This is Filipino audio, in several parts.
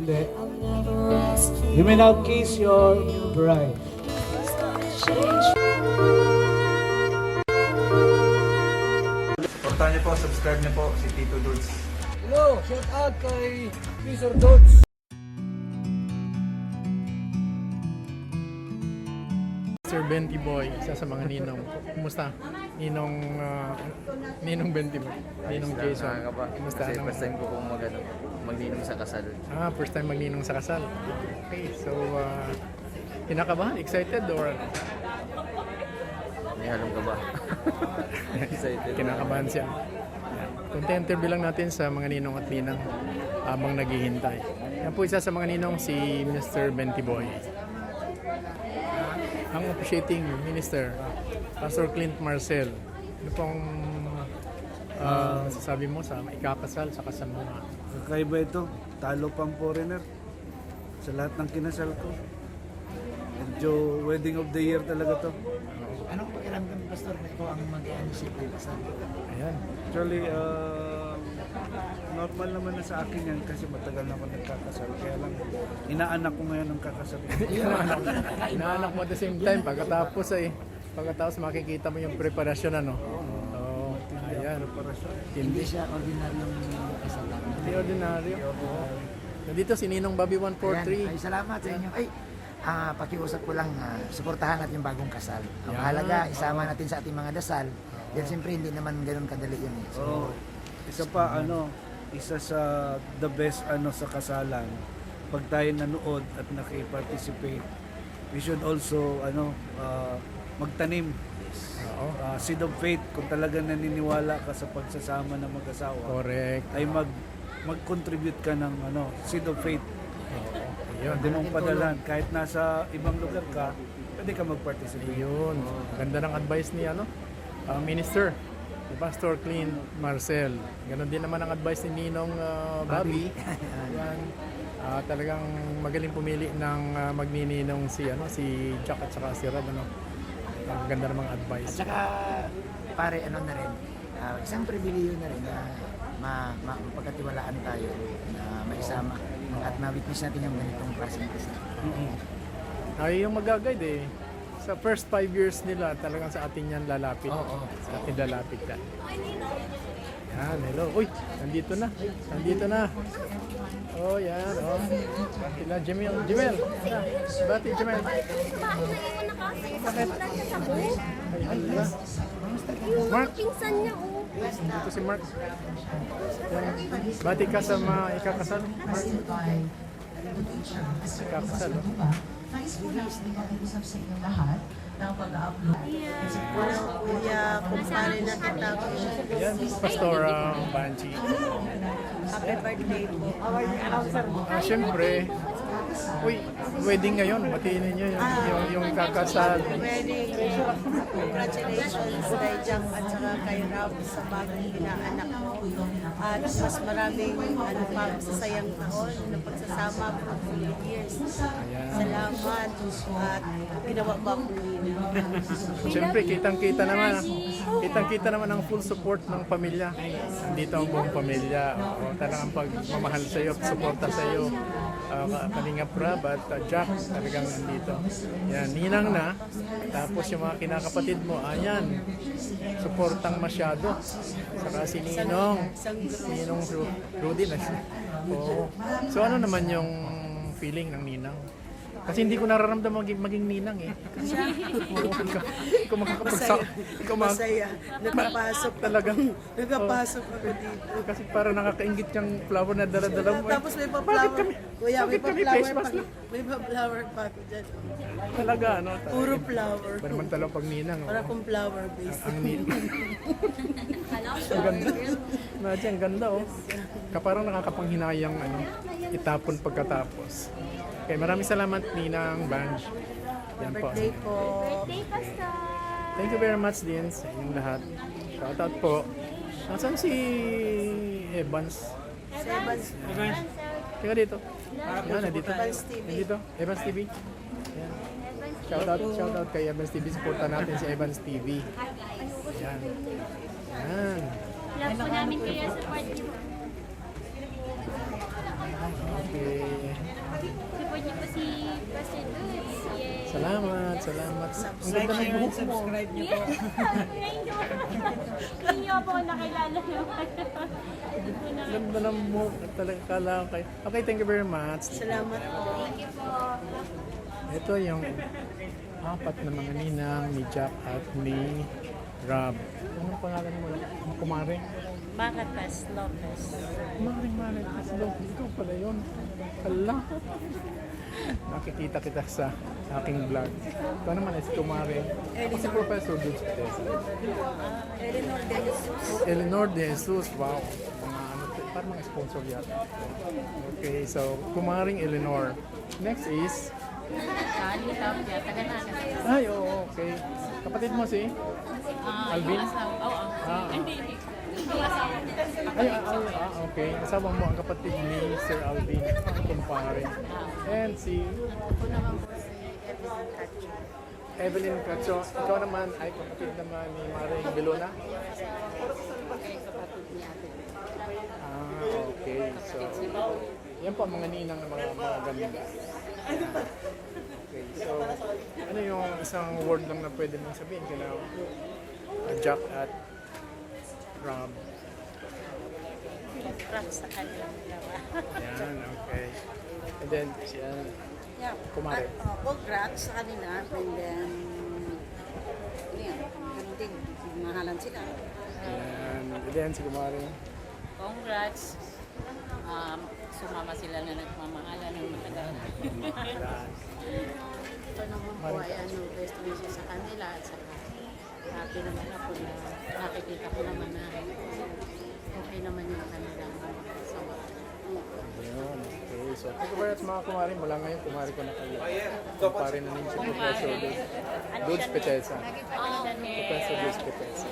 hindi. You may now kiss your bride. Supportahan niyo po, subscribe niyo po si Tito Dudes. Hello, shout out kay Mr. Dodds. Sir Benty Boy, isa sa mga ninong. Kumusta? Ninong Benty Boy. Ninong Jason. Nakakaba. Kumusta? Kasi first time ko pong magninong sa kasal. First time magninong sa kasal. Okay, so kinakabahan? Excited or May halong ka ba? Excited. kinakabahan siya? Yan. Konti-interview lang natin sa mga ninong at ninang habang naghihintay. Yan po isa sa mga ninong si Mr. Benty Boy. Ang officiating minister, Pastor Clint Marcel. Ano pong sasabi mo sa ikakasal sa kasamuhan? Kakaiba ito, talo pang foreigner sa lahat ng kinasal ko. Medyo wedding of the year talaga to. Anong pakiramdam, Pastor, na ikaw ang mag-i-anisip ng kasal? Ayan. Actually, normal naman na sa akin yan kasi matagal na ako nagkakasal. Kaya lang, inaanak ko ngayon ang kakasal. Inaanak mo at the same time, pagkatapos makikita mo yung preparasyon, ano? Oo. Ayan. Hindi siya ordinaryong kasal lang. Hindi ordinaryo. Nandito si Ninong Bobby 143. Ay, salamat sa inyo. Ay, pakiusap ko lang, suportahan natin yung bagong kasal. Ang Yan. mahalaga, isama natin sa ating mga dasal. Yan, siyempre, hindi naman ganun kadali yun eh. So, Isa pa, isa sa the best sa kasalan. Pag tayo nanood at naki-participate, we should also magtanim. Oo. Seed of faith, kung talagang naniniwala ka sa pagsasama ng mag-asawa, Correct. ay mag-contribute ka ng seed of faith. Ayun. Pwede mong padalan. Kahit nasa ibang lugar ka, pwede ka mag-participate. Ayun. Ganda ng advice ni Minister, ni Pastor Clint Marcel. Ganon din naman ang advice ni Ninong Bobby. Yan. Talagang magaling pumili ng magnininong si Jack at saka si Rob. Ang ganda ng mga advice. at saka, pare, na rin, isang pribiliyo na rin na mapagkatiwalaan tayo na maisama at ma-witness natin yung ganitong klaseng kasal. Ay, yung mag-guide sa first 5 years nila, talagang sa atin yan lalapit. Oo. Sa atin lalapit yan. Yan, hello. Uy, nandito na. Nandito na. Oh, yan. Oh. Sila, Jemel. Bati, Jemel. Bakit? Ay, hala. Mark. Pinsan niya, oh. Dito si Mark. Yan. Bati ka sa mga ikakasal. Mark. Ikakasal, oh. Nais po namin mag-usap sa inyong lahat ng pag-upload. Kuya, kumpare na kita ko. Yan, Pastor Banchi. Happy birthday po. Siyempre, wedding ngayon. Batiin ninyo yung kakasal. Wedding. Congratulations kay Jack at saka kay Rob sa bagong inaanak mo. At mas maraming masasayang taon na pagsasama for 2 years. Salamat. At ginawa ba akong Siyempre, kitang-kita naman. Kitang-kita naman ang full support ng pamilya. Dito ang buong pamilya. Talagang pagmamahal sa iyo, suporta sa iyo. Kalingap Rob at Jack talagang nandito. Yan, ninang na. Tapos yung mga kinakapatid mo, ayan, suportang masyado. Saka si Ninong Rudy na siya. Oo. So ano naman yung feeling ng ninang? Kasi hindi ko nararamdaman maging ninang eh. Kasi ikaw masaya. Nakapasok talagang Nakapasok ako dito. kasi para nakakaingit yung flower na dala-dala mo. Tapos may pa-flower. Kuya, may bakit kami pa-flower face pa. mask lang? May pa-flower pa ako dyan. Talaga, Puro flower. Ba naman talagang pag ninang. Para kung flower based. Ang ninang. Ang ganda. Nadya, ang ganda oh. Parang nakakapanghinayang itapon pagkatapos. Okay, maraming salamat Ninang Banj. Yan po. Birthday po. Birthday, Pastor. Thank you very much din sa inyong lahat. Shoutout po. Nasaan si Evans? Evans. Teka dito. Yan, nandito. Evans TV. Nandito. Evans TV. Yan. Shoutout kay Evans TV. Supportan natin si Evans TV. Yan. Yan. Love po namin kayo sa party mo. Okay. Salamat. Ang ganda ng buhok mo. Ngayon niyo po nakilala naman. Ang ganda ng buhok. Talaga kala ko kayo. Okay, thank you very much. Salamat po. Thank you po. Ito yung apat na mga ninang ni Jack at ni Rob. Anong pangalan mo? Kumare? Maracas Lopez. Kumare. Ito pala yun. Hala. Nakikita kita sa aking vlog. Ito naman ay si Kumare. Ako si Professor Dulce Petesa. Eleanor de Jesus. Wow. Mga ano, parang mga sponsor yata. Okay, so Kumaring Eleanor. Next is ay, oo, okay. Kapatid mo si? Alvin? Okay. Asawa mo ang kapatid ni Sir Alvin, kumpare. And si Evelyn Cacho. Ikaw naman ay kapatid naman ni Maring Belona? Okay. So, yan po ang mga ninang ng mga ganda. Okay, so ano yung isang word lang na pwede mong sabihin kina Jack at Rob? Congrats sa kanyang dalawa. Yan, okay. And then, siya, Kumare. Congrats sa kanila. And then, ganun din. Mahalan sila. And then, si Kumare. Congrats. Sumama sila na nagmamahalan ng matagal. Ito naman po ay best wishes sa kanila at saka happy naman ako na nakikita ko naman na okay naman yung kanilang sama. Ayun, okay. So, thank you very much mga Kumare. Mula ngayon, Kumare ko na kayo. Kumpare na ninyo si Professor Dulce Petesa. Professor Dulce Petesa.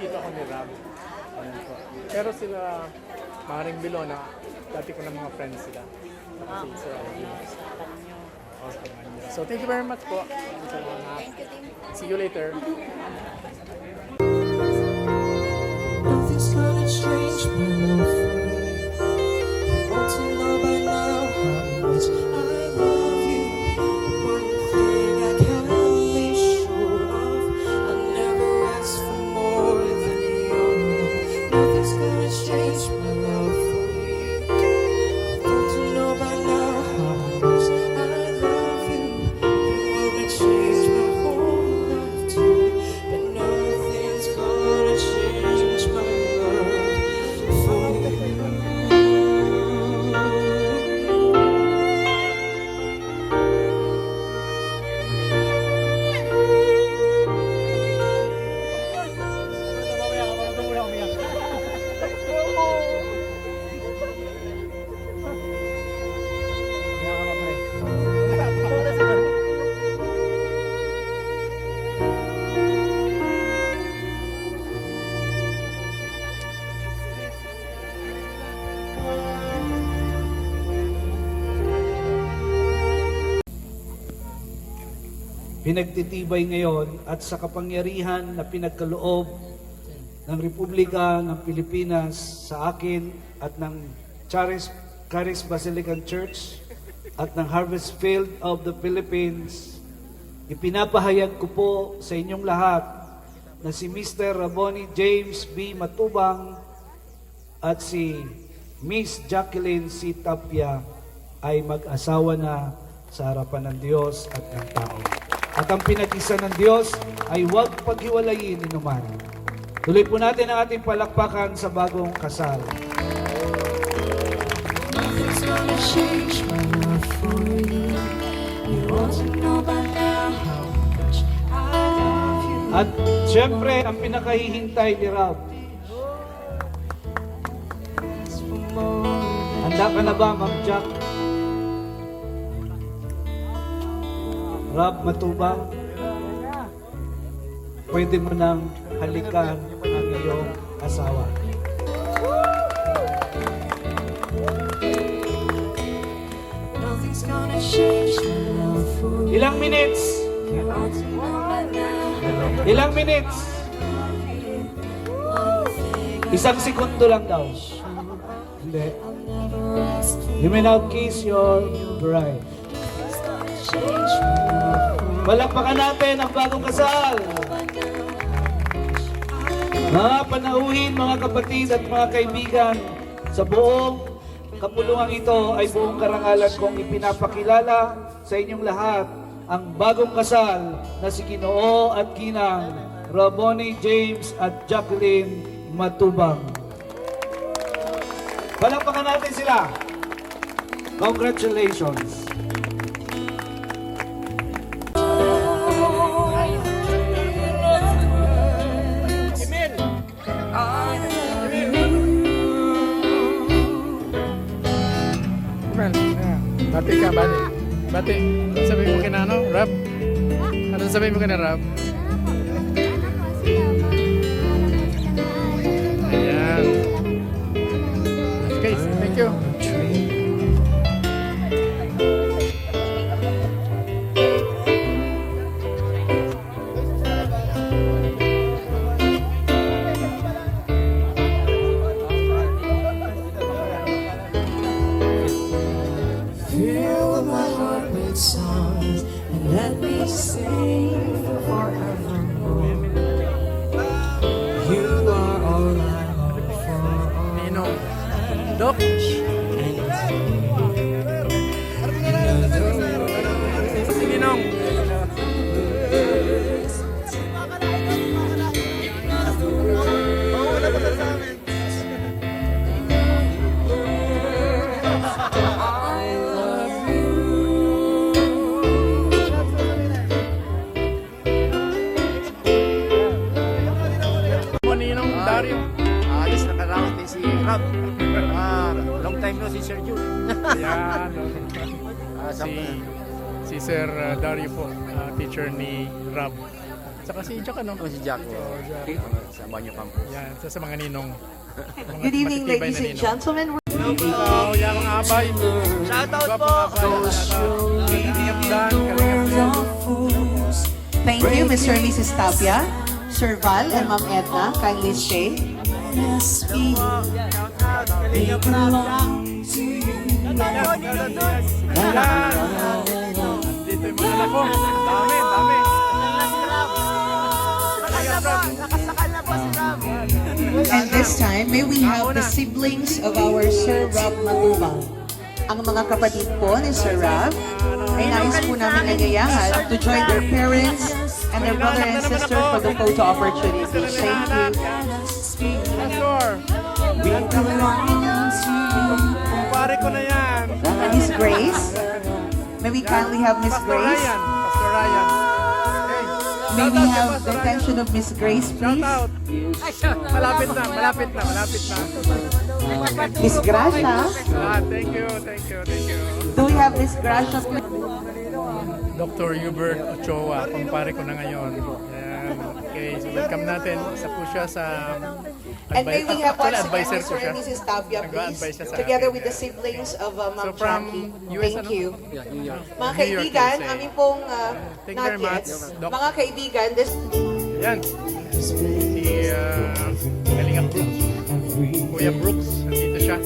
Tito ko ni Rob. Ayun po. Pero sila, Maring Belona, dati ko na mga friends sila. Kasi Sir Alvin. Okay. So, thank you very much po. Salamat. See you later. Nothing's gonna change my love for you. You want to know by now how much I love you. One thing I can be sure of, I never ask for more than your love. Nothing's gonna change my love for you. Want to know by now how much I love you. You wanna change my whole life too, but nothing's gonna change my love for you. Pinagtitibay ngayon at sa kapangyarihan na pinagkaloob ng Republika ng Pilipinas sa akin at ng Charis Basilican Church at ng Harvest Field of the Philippines, ipinapahayag ko po sa inyong lahat na si Mr. Raboni James B. Matubang at si Miss Jacqueline C. Tapia ay mag-asawa na sa harapan ng Diyos at ng tao. At ang pinag-isa ng Diyos ay huwag paghiwalayin inuman. Tuloy po natin ang ating palakpakan sa bagong kasal. Nothing's gonna change my love for you. You want to know by now how much I love you. At syempre, ang pinakahihintay ni Rob. Handa ka na ba, Ma'am Jack? Rob Matubang, pwede mo nang halikan ang iyong asawa. Nothing's gonna change my love for you. Ilang minutes? You want to know by now. Ilang minutes? Isang segundo lang daw. Hindi. You may now kiss your bride. change my life. Palakpakan natin ang bagong kasal. Mga panauhin, mga kapatid at mga kaibigan, sa buong kapulungan ito ay buong karangalan kong ipinapakilala sa inyong lahat ang bagong kasal na si Ginoo at Ginang Raboni James at Jacqueline Matubang. Palakpakan natin sila. Congratulations. Bati ka, bati. Bati. Ano sabihin mo kina ano? Rab? Ano sabihin mo kina Rab? Ayan. Okay, thank you. Fill my heart with songs and let me sing forevermore. You are all I long for. Ninong. Dok. Si Ninong. Ninong Dario. Ayos, nakaround din si Rob. Long time no si Sir Jude. Ayan. Si Sir Dario po, teacher ni Rob. Saka si Jack, ano? Si Jack. Sa Banyo Campo. Yan, sa mga ninong. Mga Good evening, matitibay ladies na and ninong. gentlemen. Hello, yan mga abay. Shoutout po! Kalingap Dan, Kalingap Dan. Thank you, Mr. and Mrs. Tapia, Sir Val, and Ma'am Edna. Kindly stay. Yes, we belong to you. Yan. Dito yung mga lako. Dami, dami. And this time, may we have the siblings of our Sir Rob Matubang. Ang mga kapatid po ni Sir Rob ay nais po namin nagyayahan to join their parents and their brother and sister for the photo opportunity. Thank you. Pastor. We belong to you. Kumpare ko na yan. And Miss Grace, may we kindly have Miss Pastor Grace? Ryan. Pastor Ryan. Okay. May we Shout out kay have Pastor the Ryan. attention of Miss Grace, Shout please? out. Malapit na, malapit na, malapit na. Miss Gracia. Thank you, thank you, thank you. Do we have Miss Gracia? Dr. Hubert Ochoa, kumpare ko na ngayon. Ayan. Okay, so welcome natin. Isa po siya sa And may we have once again advisor ko Mr. siya. and Mrs. Tapia, Nag-a-advise siya please, sa together akin. with the siblings of So Ma'am from Jackie. US, Thank ano? you. Yeah, New York. Mga New York, kaibigan, USA. amin pong Thank you very much, nuggets. Doc. Mga kaibigan, this Ayan. Si Kalingap Brooks. Kuya Brooks, nandito siya.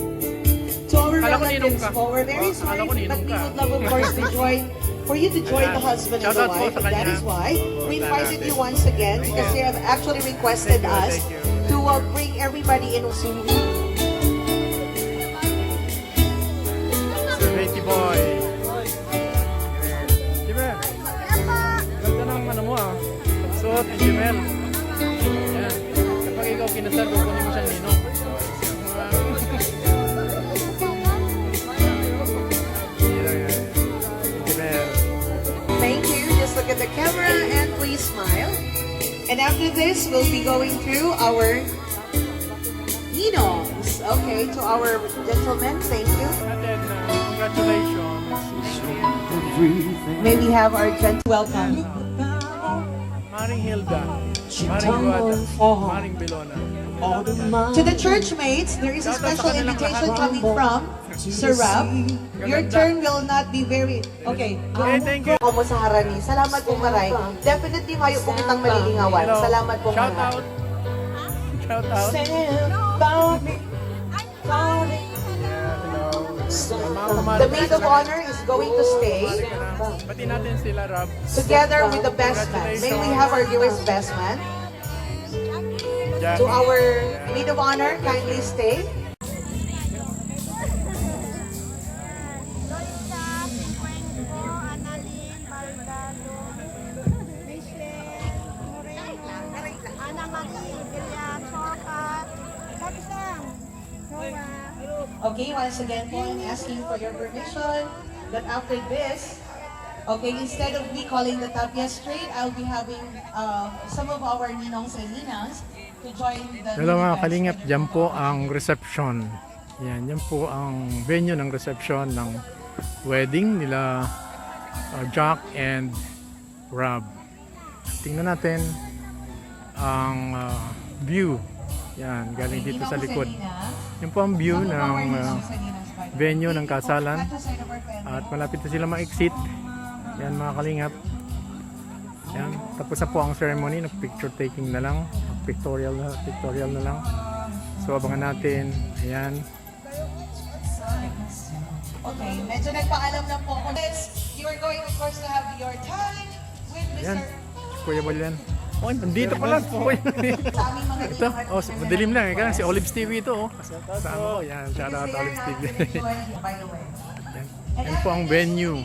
to our Akala ko ninong relatives ka. po, we're very Akala sorry, ko but ninong we ka. would love, of course, to join, for you to join the husband and the Shoutout po wife. sa And that kanya. is why we Punta invited natin. you once again because they have actually requested Thank you, us thank you. to bring everybody in. Sir Betty Boy. Jimel. Ganda ng ano mo ah. Pagsuot ni Jimel. Ayan. Kapag ikaw kinasal, kukunin mo siyang ninong. Jimel. Thank you. Just look at the camera and please smile. And after this, we'll be going through our ninongs. Okay, to our gentlemen, thank you. And then, congratulations. May we have our gentle welcome. Maring Hilda. Maring Guada. Maring Belona. To the church mates, there is a special invitation coming from Sir Rob. Your turn will not be very... Okay. Okay, thank you. Ako mo sa harani. Salamat po maray. Definitely mayo po kitang malilingawan. Hello. Salamat po Shout maray. out. Shout out. Stand by me, darling. Yeah, hello. next, the maid of honor is going to stay Pati natin sila, Rob. together with the best man. May we have our dearest best man? Jack. To our maid of honor, kindly stay. Okay, once again po, I'm asking for your permission that after this, okay, instead of me calling the Tapia Strait, I'll be having some of our ninongs and ninangs to join the... Hello mga kalingap, dyan po ang reception. Yan po ang venue ng reception ng wedding nila Jack and Rob. Tingnan natin ang view. Yan, galing dito sa likod. Yan po ang view ng venue ng kasalan. At malapit na sila ma-exit. Yan mga kalingap. Yan, tapos na po ang ceremony, na picture taking na lang, pictorial na lang. So abangan natin. Ayan. Okay, medyo nagpaalam na po ako. You are going of course to have your time with Ayan. Mr. Kuya Balian. Oh, nandito pala po. Sa aming mga Ito, oh, madilim lang eh. Si Olive Stevie ito, oh. Sa ano, yan, shout out Olive Stevie. By the way. Yan. Yan po ang venue.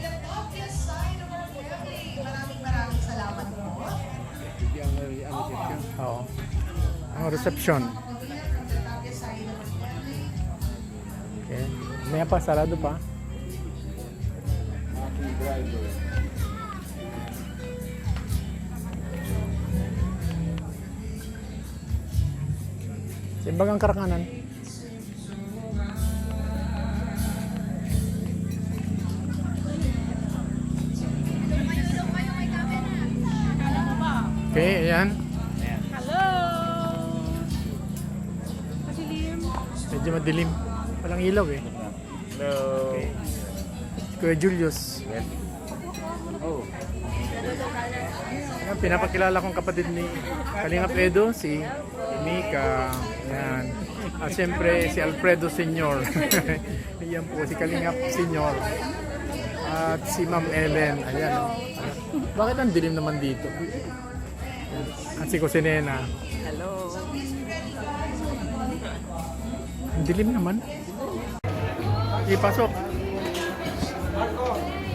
Maraming salamat po. Oo. Ang reception. Okay. Maya pa, sarado pa. Simbagang Karakanan. Okay, ayan. Hello! Masilim. Medyo madilim. Walang ilaw eh. Hello. Okay. Kuya Julius. Oh. Ayan, pinapakilala kong kapatid ni Kalingap Edo, si Mika. Ayan. At siyempre si Alfredo Senior. Ayan po, si Kalingap Senior. At si Ma'am Ellen. Ayan. Oh. Bakit ang dilim naman dito? At si Kusinena. Hello. Ang dilim naman. Ipasok.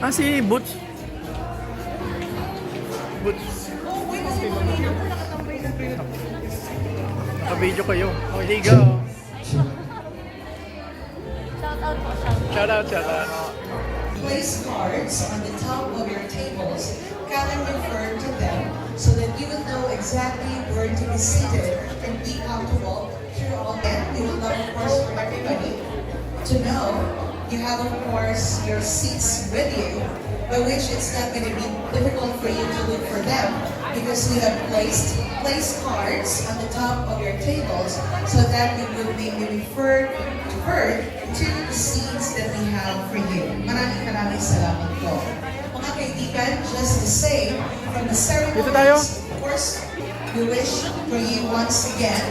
Ah, si Butch. Butch. Naka-video kayo. Oh, here you go. Shout out po, shout out. Shout out, shout out. Place cards on the top of your tables. Can I refer to them so that you will know exactly where to be seated and be comfortable through all that. We would love, of course, for everybody to know you have, of course, your seats with you, by which it's not going to be difficult for you to look for them because we have placed cards on the top of your tables so that you will be referred to the seats that we have for you. Maraming salamat po. Mga kaibigan, just to say, from the Dito tayo. ceremonies, of course, we wish for you once again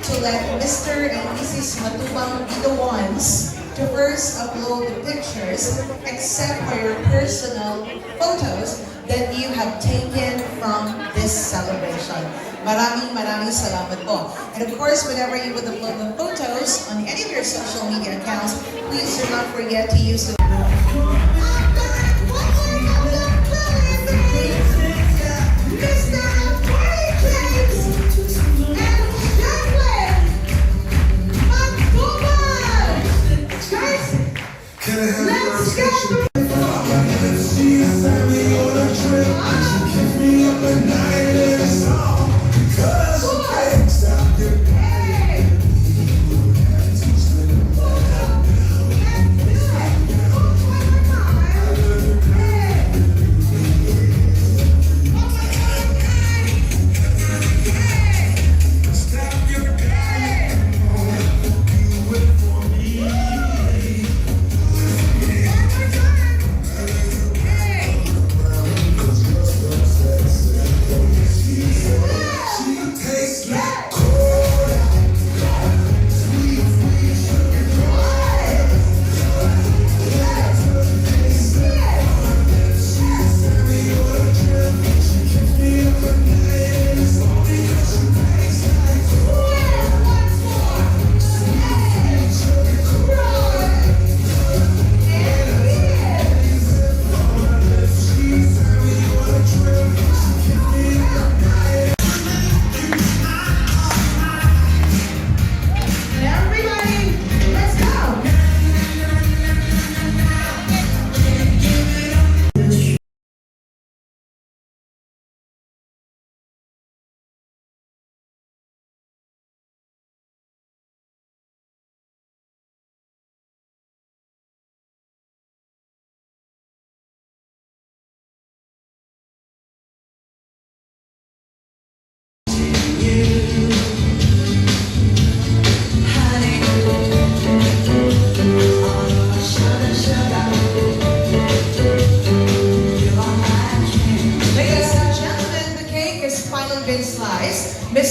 to let Mr. and Mrs. Matubang be the ones to first upload the pictures, except for your personal photos that you have taken from this celebration. Maraming salamat po. And of course, whenever you would upload the photos on any of your social media accounts, please do not forget to use the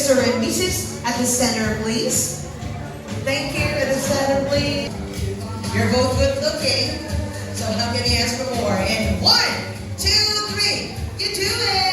Mr. and Mrs. at the center, please. Thank you, at the center, please. You're both good looking, so how can you ask for more? And 1, 2, 3, you do it!